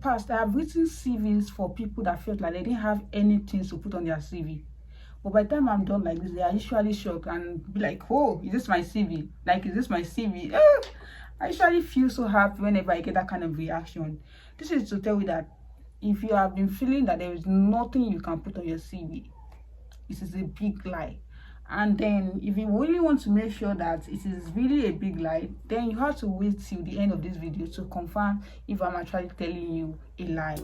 past, I have written CVs for people that felt like they didn't have anything to put on their CV. But by the time I'm done like this, they are usually shocked and be like, oh, is this my CV? Like, is this my CV? I usually feel so happy whenever I get that kind of reaction. This is to tell you that if you have been feeling that there is nothing you can put on your CV, it is a big lie. And then if you really want to make sure that it is really a big lie, then you have to wait till the end of this video to confirm if I'm actually telling you a lie.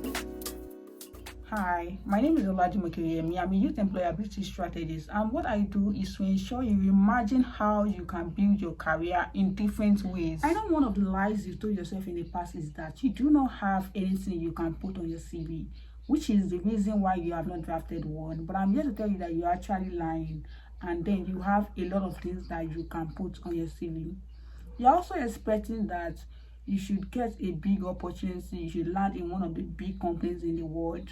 Hi, my name is Olajumoke. I'm a youth employability strategist, and what I do is to ensure you imagine how you can build your career in different ways. I know one of the lies you told yourself in the past is that you do not have anything you can put on your CV, which is the reason why you have not drafted one. But I'm here to tell you that you're actually lying, and then you have a lot of things that you can put on your CV. You're also expecting that you should get a big opportunity, you should land in one of the big companies in the world.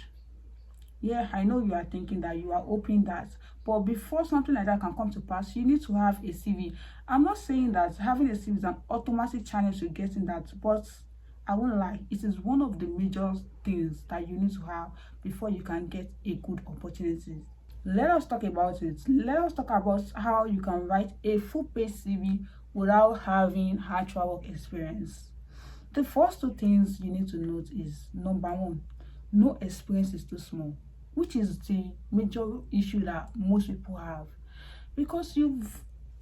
Yeah, I know you are thinking that, you are hoping that, but before something like that can come to pass, you need to have a CV. I'm not saying that having a CV is an automatic challenge to getting that, but I won't lie, it is one of the major things that you need to have before you can get a good opportunity. Let us talk about it. Let us talk about how you can write a full-page CV without having actual work experience. The first two things you need to note is, number one, no experience is too small, which is the major issue that most people have, because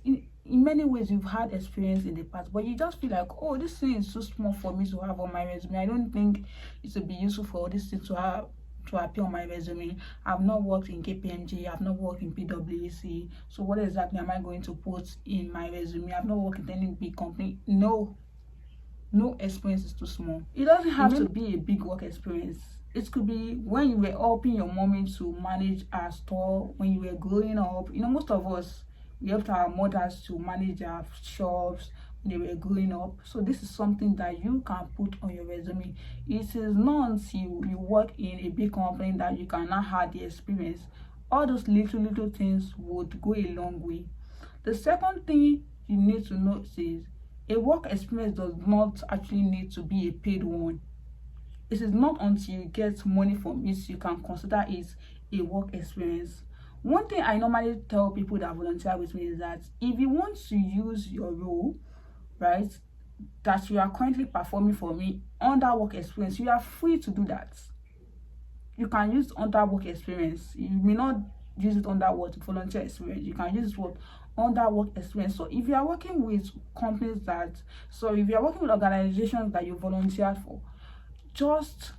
in many ways you've had experience in the past, but you just feel like, oh, this thing is too small for me to have on my resume. I don't think it would be useful for this thing to appear on my resume. I've not worked in KPMG, I've not worked in PwC, so what exactly am I going to put in my resume? I've not worked in any big company. No experience is too small. It doesn't have to be a big work experience. It could be when you were helping your mommy to manage a store when you were growing up. Most of us, we helped our mothers to manage our shops when they were growing up. So this is something that you can put on your resume. It is not until you work in a big company that you can now have the experience. All those little things would go a long way. The second thing you need to notice is, a work experience does not actually need to be a paid one. It is not until you get money from it you can consider it a work experience. One thing I normally tell people that volunteer with me is that if you want to use your role, right, that you are currently performing for me under work experience, you are free to do that. You can use under work experience. You may not use it under what volunteer experience. You can use it what under work experience. So if you are working with companies if you are working with organizations that you volunteered for, just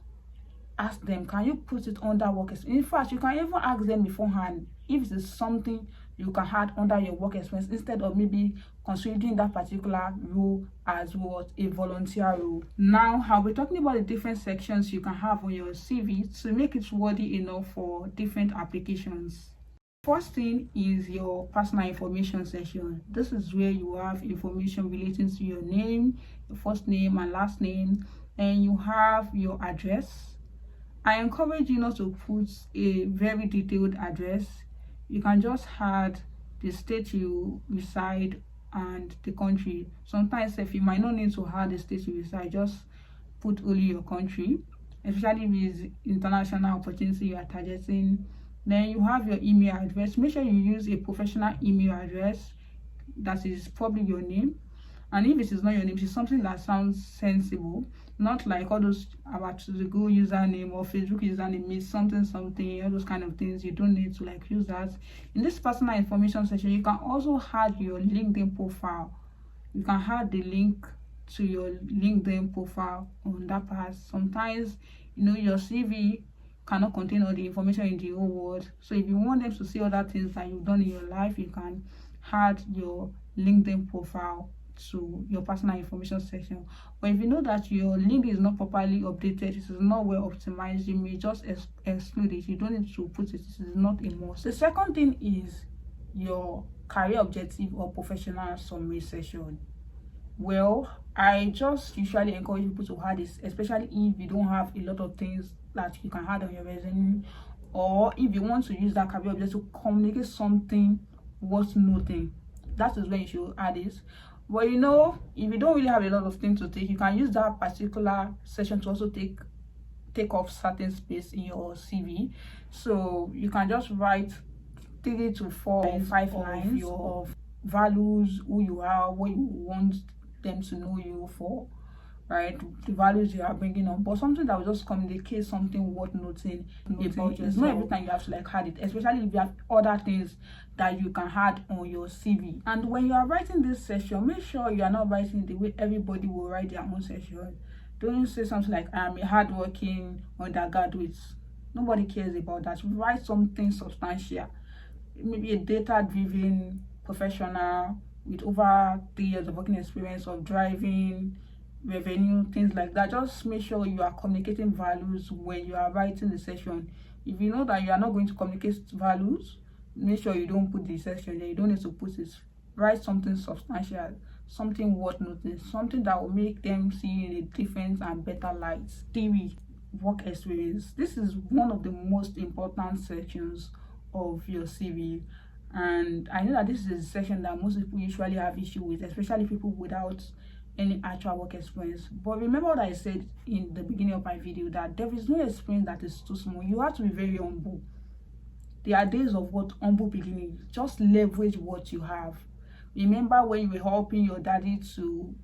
ask them, can you put it under work experience? In fact, you can even ask them beforehand if it is something you can add under your work experience, instead of maybe considering that particular role as what a volunteer role. Now I'll be talking about the different sections you can have on your CV to make it worthy enough for different applications. First thing is your personal information section. This is where you have information relating to your name, your first name and last name, and you have your address. I encourage you not to put a very detailed address. You can just add the state you reside and the country. Sometimes if you might not need to add the state you reside, just put only your country, especially with international opportunity you are targeting. Then you have your email address. Make sure you use a professional email address that is probably your name, and if it is not your name, it's something that sounds sensible, not like all those about to go username or Facebook username is something, all those kind of things. You don't need to use that. In this personal information section, you can also add your LinkedIn profile. You can add the link to your LinkedIn profile on that part. Sometimes your CV cannot contain all the information in the whole world, so if you want them to see other things that you've done in your life, you can add your LinkedIn profile to your personal information section. But if you know that your link is not properly updated, it is not well optimized, you may just exclude it. You don't need to put it. It is not a must. The second thing is your career objective or professional summary section. Well, I just usually encourage people to add this, especially if you don't have a lot of things that you can add on your resume, or if you want to use that career objective to communicate something worth noting. That is when you should add this. But if you don't really have a lot of things to take, you can use that particular section to also take take up certain space in your CV. So you can just write 3 to 4 or 5 lines of values, who you are, what you want them to know you for, right? The values you are bringing on, but something that will just communicate something worth noting about. It's not every time you have to like add it, especially if you have other things that you can add on your CV. And when you are writing this section, make sure you are not writing the way everybody will write their own section. Don't say something like, I'm a hardworking undergraduate. Nobody cares about that. Write something substantial, maybe a data-driven professional with over 3 years of working experience of driving, revenue, things like that. Just make sure you are communicating values when you are writing the section. If you know that you are not going to communicate values, make sure you don't put the section there. You don't need to put it. Write something substantial, something worth noting, something that will make them see in a different and better light. Theory, work experience. This is one of the most important sections of your CV, and I know that this is a section that most people usually have issue with, especially people without any actual work experience. But remember what I said in the beginning of my video, that there is no experience that is too small. You have to be very humble. There are days of what humble beginning. Just leverage what you have. Remember when you were helping your daddy to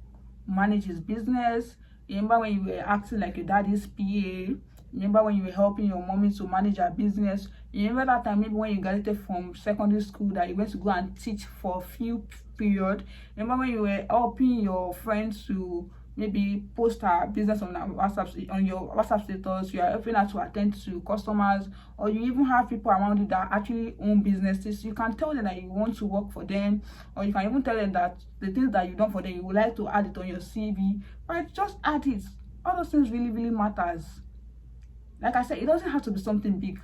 manage his business. Remember when you were acting like your daddy's PA. Remember when you were helping your mommy to manage her business. Remember that time maybe when you graduated from secondary school that you went to go and teach for a few period. Remember when you were helping your friends to maybe post her business on your WhatsApp status. You are helping her to attend to customers, or you even have people around you that actually own businesses. You can tell them that you want to work for them, or you can even tell them that the things that you've done for them, you would like to add it on your CV. Right? Just add it. All those things really matters. Like I said, it doesn't have to be something big.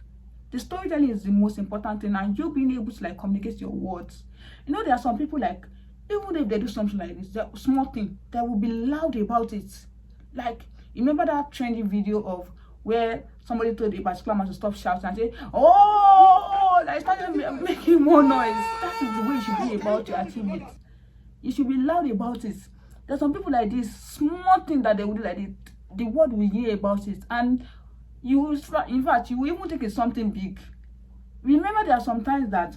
The storytelling is the most important thing, and you being able to like communicate your words. You know, there are some people like, even if they do something like this, the small thing, they will be loud about it. Like, you remember that trending video of where somebody told a particular man to stop shouting and say, oh, like started making more noise. That is the way you should be about your achievements. You should be loud about it. There's some people like this, small thing that they will do like it, the world will hear about it, and you, in fact, you will even think it's something big. Remember, there are some times that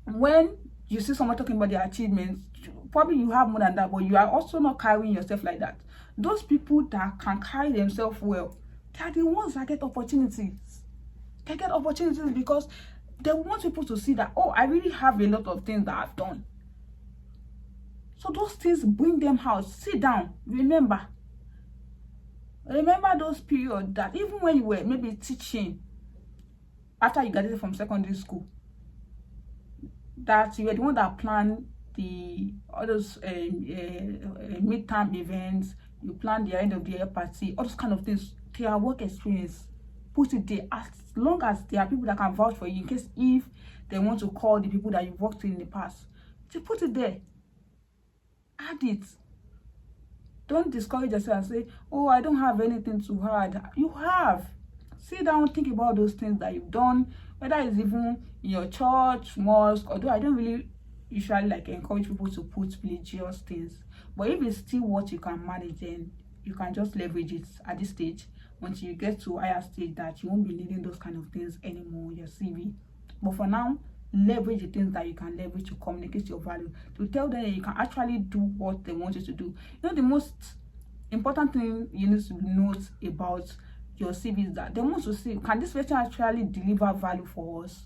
when you see someone talking about their achievements, probably you have more than that, but you are also not carrying yourself like that. Those people that can carry themselves well, they are the ones that get opportunities. They get opportunities because they want people to see that, oh, I really have a lot of things that I've done. So those things bring them out. Sit down. Remember those periods that even when you were maybe teaching after you graduated from secondary school, that you were the one that planned the all those midterm events, you planned the end of the year party, all those kind of things. Their work experience, put it there, as long as there are people that can vouch for you, in case if they want to call the people that you've worked with in the past, just put it there. Add it. Don't discourage yourself and say, oh, I don't have anything to add. You have. Sit down, think about those things that you've done, whether it's even in your church, mosque, although I don't really usually like encourage people to put religious things. But if it's still what you can manage, then you can just leverage it at this stage until you get to a higher stage that you won't be needing those kind of things anymore on your CV. But for now, leverage the things that you can leverage to communicate your value, to tell them that you can actually do what they want you to do. You know, the most important thing you need to note about your CV is that they want to see, can this person actually deliver value for us?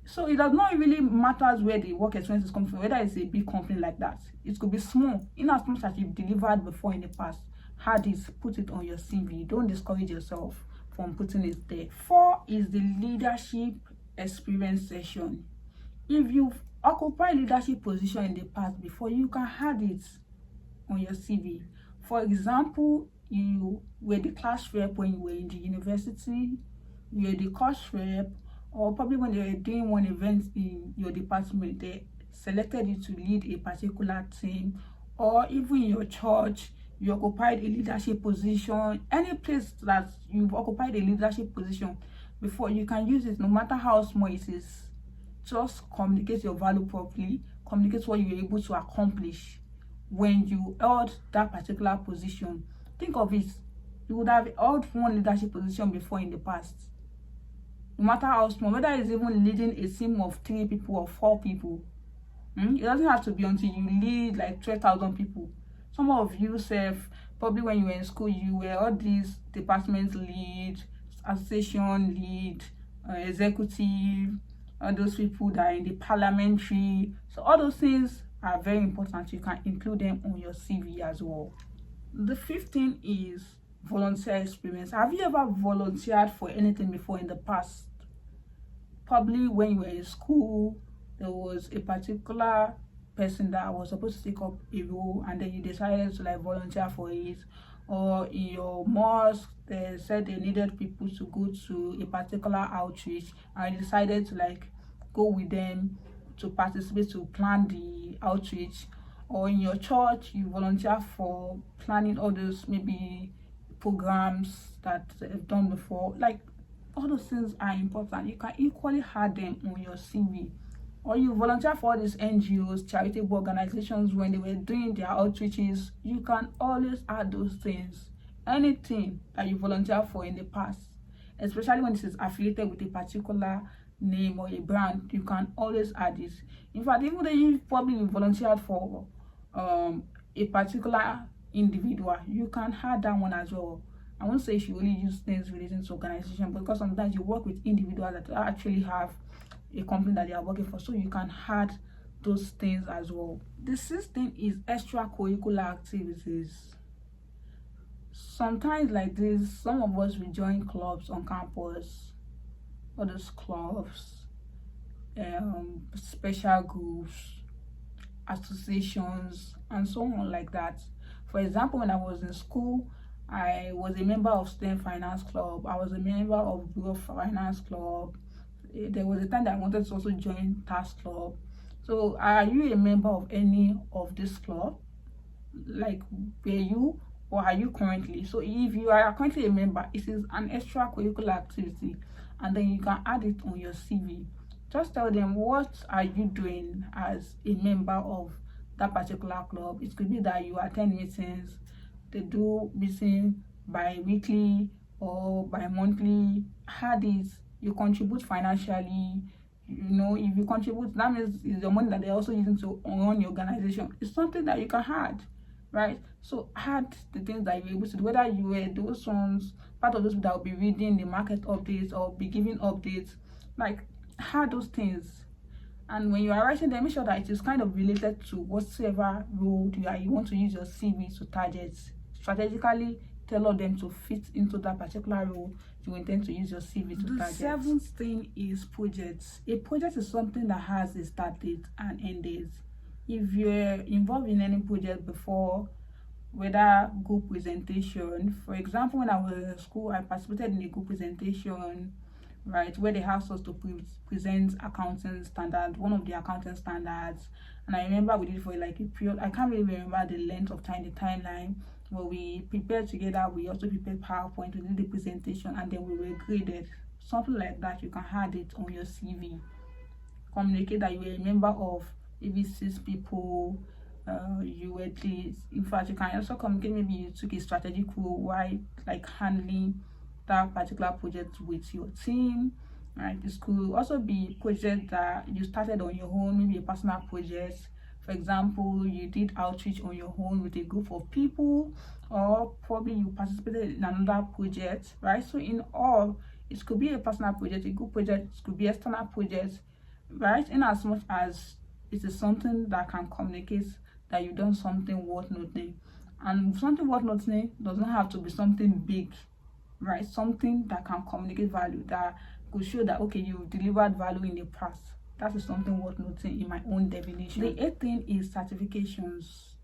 So it does not really matter where the work experience is coming from, whether it's a big company like that. It could be small, in as much as you've delivered before in the past. Had it, put it on your CV. Don't discourage yourself from putting it there. 4 is the leadership experience session. If you've occupied leadership position in the past before, you can add it on your CV. For example, you were the class rep when you were in the university, you were the course rep, or probably when they were doing one event in your department, they selected you to lead a particular team, or even in your church, you occupied a leadership position. Any place that you've occupied a leadership position before, you can use it no matter how small it is. Just communicate your value properly, communicate what you were able to accomplish when you held that particular position. Think of it. You would have held one leadership position before in the past, no matter how small, whether it's even leading a team of 3 people or 4 people. It doesn't have to be until you lead like 12,000 people. Some of you self, probably when you were in school, you were all these department lead, association lead, executive, all those people that are in the parliamentary. So all those things are very important. You can include them on your CV as well. The 5th thing is volunteer experience. Have you ever volunteered for anything before in the past? Probably when you were in school, there was a particular person that was supposed to take up a role, and then you decided to like volunteer for it. Or in your mosque, they said they needed people to go to a particular outreach, and you decided to like go with them to participate, to plan the outreach. Or in your church, you volunteer for planning all those maybe programs that they've done before. Like, all those things are important. You can equally add them on your CV. Or you volunteer for all these NGOs, charitable organizations, when they were doing their outreaches. You can always add those things. Anything that you volunteer for in the past, especially when it is affiliated with a particular name or a brand, you can always add it. In fact, even though you probably volunteered for a particular individual, you can add that one as well. I won't say you should only use things relating to organization, because sometimes you work with individuals that actually have a company that they are working for, so you can add those things as well. The 6th thing is extracurricular activities. Sometimes like this, some of us will join clubs on campus, all those clubs, special groups, associations, and so on like that. For example, when I was in school, I was a member of student finance club. I was a member of group finance club. There was a time that I wanted to also join task club. So are you a member of any of this club? Like, were you, or are you currently? So if you are currently a member, it is an extracurricular activity, and then you can add it on your CV. Just tell them what are you doing as a member of that particular club. It could be that you attend meetings. They do meeting bi-weekly or bi-monthly. Add it. You contribute financially. You know, if you contribute, that means it's the money that they're also using to run your organization. It's something that you can add, right? So add the things that you're able to do, whether you were those ones, part of those that will be reading the market updates or be giving updates. Like, add those things. And when you are writing them, make sure that it is kind of related to whatsoever role you want to use your CV to target. Strategically tailor them to fit into that particular role you intend to use your CV to target. The 7th thing is projects. A project is something that has a start date and end date. If you're involved in any project before, whether group presentation, for example, when I was in school, I participated in a group presentation, right, where they asked us to present accounting standard, one of the accounting standards. And I remember we did it for like a period. I can't really remember the length of time, the timeline, but we prepared together. We also prepared PowerPoint, we did the presentation, and then we were graded. Something like that, you can add it on your CV. Communicate that you were a member of maybe 6 people. You were the, in fact, you can also communicate maybe you took a strategic role while like handling that particular project with your team, right? This could also be project that you started on your own, maybe a personal project. For example, you did outreach on your own with a group of people, or probably you participated in another project, right? So in all, it could be a personal project, a group project, it could be external project, right? In as much as it is something that can communicate that you've done something worth noting. And something worth noting doesn't have to be something big, right? Something that can communicate value, that could show that, okay, you've delivered value in the past. That is something worth noting in my own definition. The 8th thing is certifications.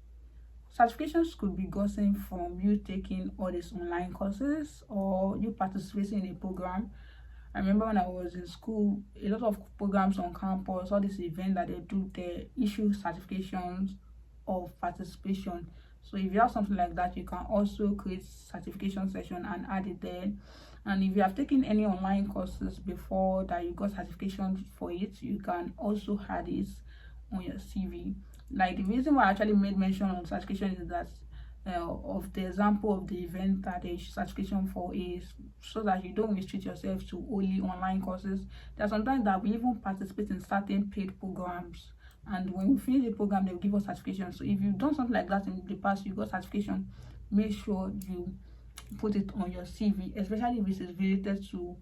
Certifications could be gotten from you taking all these online courses or you participating in a program. I remember when I was in school, a lot of programs on campus, all these events that they do, they issue certifications of participation. So if you have something like that, you can also create certification session and add it there. And if you have taken any online courses before that you got certification for it, you can also add it on your CV. Like, the reason why I actually made mention of certification is that of the example of the event that they issue certification for is so that you don't restrict yourself to only online courses. There are sometimes that we even participate in certain paid programs, and when we finish the program they will give us certification. So if you've done something like that in the past, you got certification, make sure you put it on your CV, especially if it is related to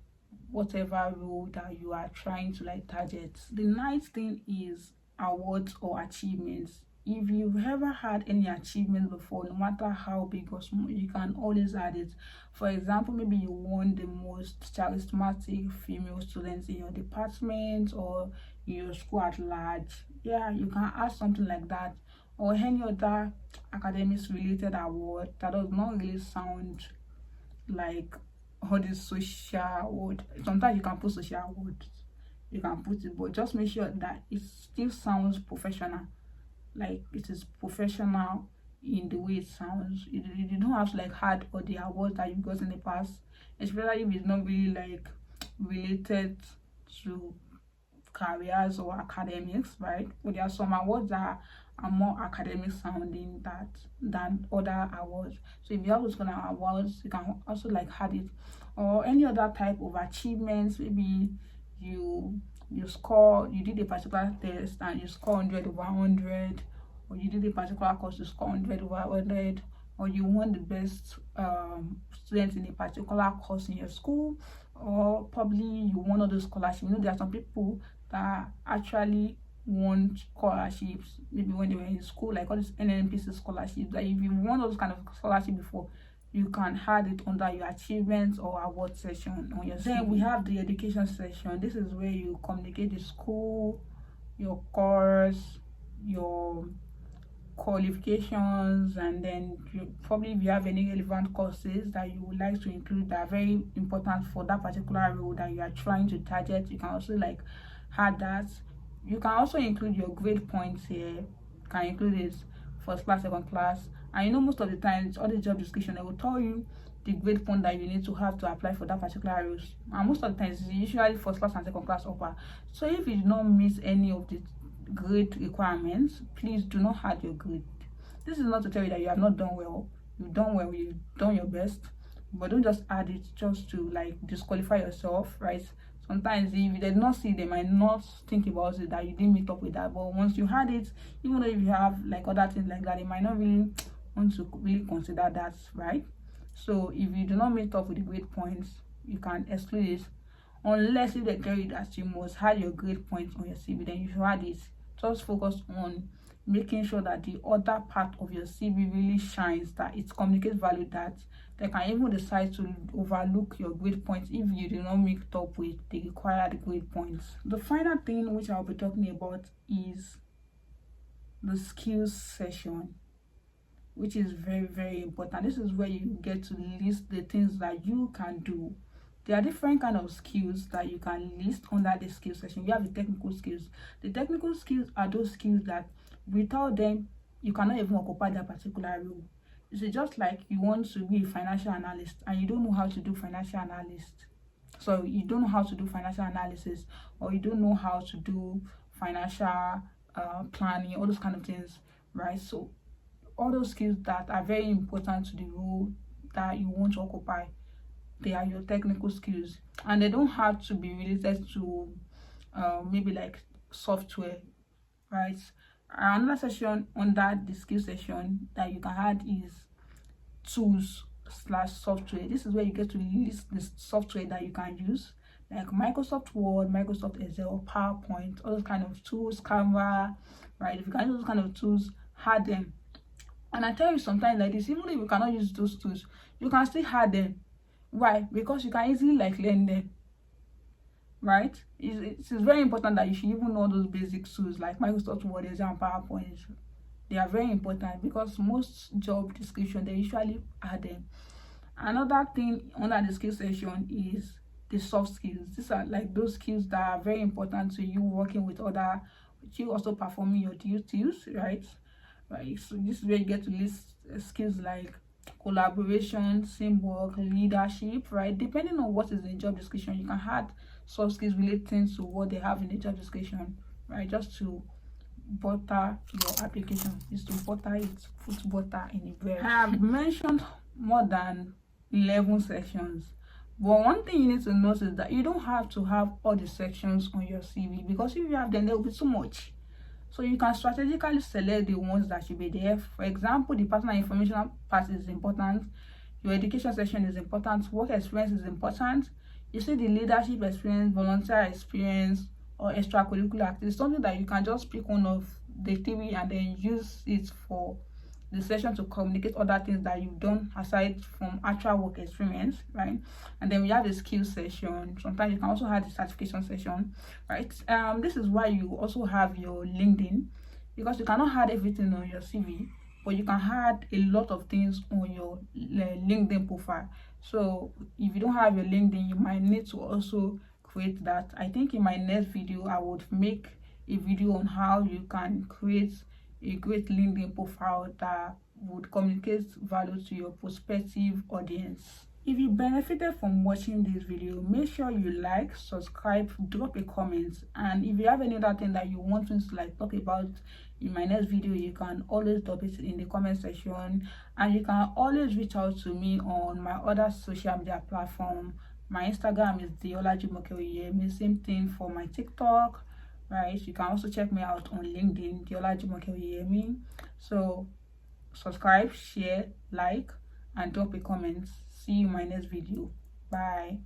whatever role that you are trying to like target. The ninth thing is awards or achievements. If you've ever had any achievement before, no matter how big or small, you can always add it. For example, maybe you won the most charismatic female students in your department or in your school at large. Yeah, you can add something like that, or any other academics related award that does not really sound like all this social award. Sometimes you can put social awards, you can put it, but just make sure that it still sounds professional, like it is professional in the way it sounds. You don't have to like add all the awards that you got in the past, especially if it's not really like related to careers or academics, right? But there are some awards that are more academic sounding than other awards. So if you have those kind of awards, you can also like add it, or any other type of achievements. Maybe you did a particular test and you score 100 over 100, or you did a particular course, you score 100 over 100, or you won the best student in a particular course in your school, or probably you won all those scholarships. You know, there are some people that actually won scholarships maybe when they were in school, like all these NNPC scholarships. Like if you won those kind of scholarship before, you can add it under your achievements or award section on your CV. Then we have the education section. This is where you communicate the school, your course, your qualifications, and then probably if you have any relevant courses that you would like to include that are very important for that particular role that you are trying to target, you can also like add that. You can also include your grade points here. You can include it first class, second class, and you know most of the times all the job description they will tell you the grade point that you need to have to apply for that particular role, and most of the times it's usually first class and second class upper. So if you do not miss any of the grade requirements, please do not add your grade. This is not to tell you that you have not done well. You've done well, you've done your best, but don't just add it just to like disqualify yourself, right? Sometimes if they did not see, they might not think about it that you didn't meet up with that, but once you had it, even though if you have like other things like that, they might not really want to really consider that, right? So if you do not meet up with the grade points, you can exclude it, unless if they tell you that you must have your grade points on your CV, then you should add it. Just focus on making sure that the other part of your CV really shines, that it communicates value, that they can even decide to overlook your grade points if you do not meet up with the required grade points. The final thing which I'll be talking about is the skills section, which is very, very important. This is where you get to list the things that you can do. There are different kind of skills that you can list under the skills section. You have the technical skills. The technical skills are those skills that without them you cannot even occupy that particular role. It's just like you want to be a financial analyst and you don't know how to do financial analyst. So you don't know how to do financial analysis, or you don't know how to do financial planning, all those kind of things, right? So all those skills that are very important to the role that you want to occupy, they are your technical skills, and they don't have to be related to maybe like software, right? Another section under the skill section that you can add is tools/software. This is where you get to list the software that you can use, like Microsoft Word, Microsoft Excel, PowerPoint, all those kind of tools, Canva, right? If you can use those kind of tools, add them. And I tell you sometimes like this, even if you cannot use those tools, you can still add them. Why? Because you can easily like learn them, right? It's very important that you should even know those basic tools like Microsoft Word, Excel, and PowerPoint. They are very important because most job description they usually add them. Another thing under the skill section is the soft skills. These are like those skills that are very important to you working with you also performing your duties, right? So this is where you get to list skills like collaboration, teamwork, leadership, right? Depending on what is in the job description, you can add soft skills relating to what they have in the job description, right? Just to butter your application, is to butter it, put butter in the bread. I have mentioned more than 11 sections, but one thing you need to notice is that you don't have to have all the sections on your CV, because if you have them, there will be too much. So you can strategically select the ones that should be there. For example, the personal information part is important, your education section is important, work experience is important. You see the leadership experience, volunteer experience, or extracurricular activities, something that you can just pick one of the three and then use it for the session to communicate other things that you've done aside from actual work experience, right? And then we have the skills session. Sometimes you can also have the certification session, right? This is why you also have your LinkedIn, because you cannot add everything on your CV, but you can add a lot of things on your LinkedIn profile. So if you don't have your LinkedIn, you might need to also create that. I think in my next video I would make a video on how you can create a great LinkedIn profile that would communicate value to your prospective audience. If you benefited from watching this video, make sure you like, subscribe, drop a comment, and if you have any other thing that you want me to talk about in my next video, you can always drop it in the comment section, and you can always reach out to me on my other social media platform. My Instagram is Deolajimoke, same thing for my TikTok, right? You can also check me out on LinkedIn, Deolajimoke. So subscribe, share, like, and drop a comment. See you in my next video. Bye.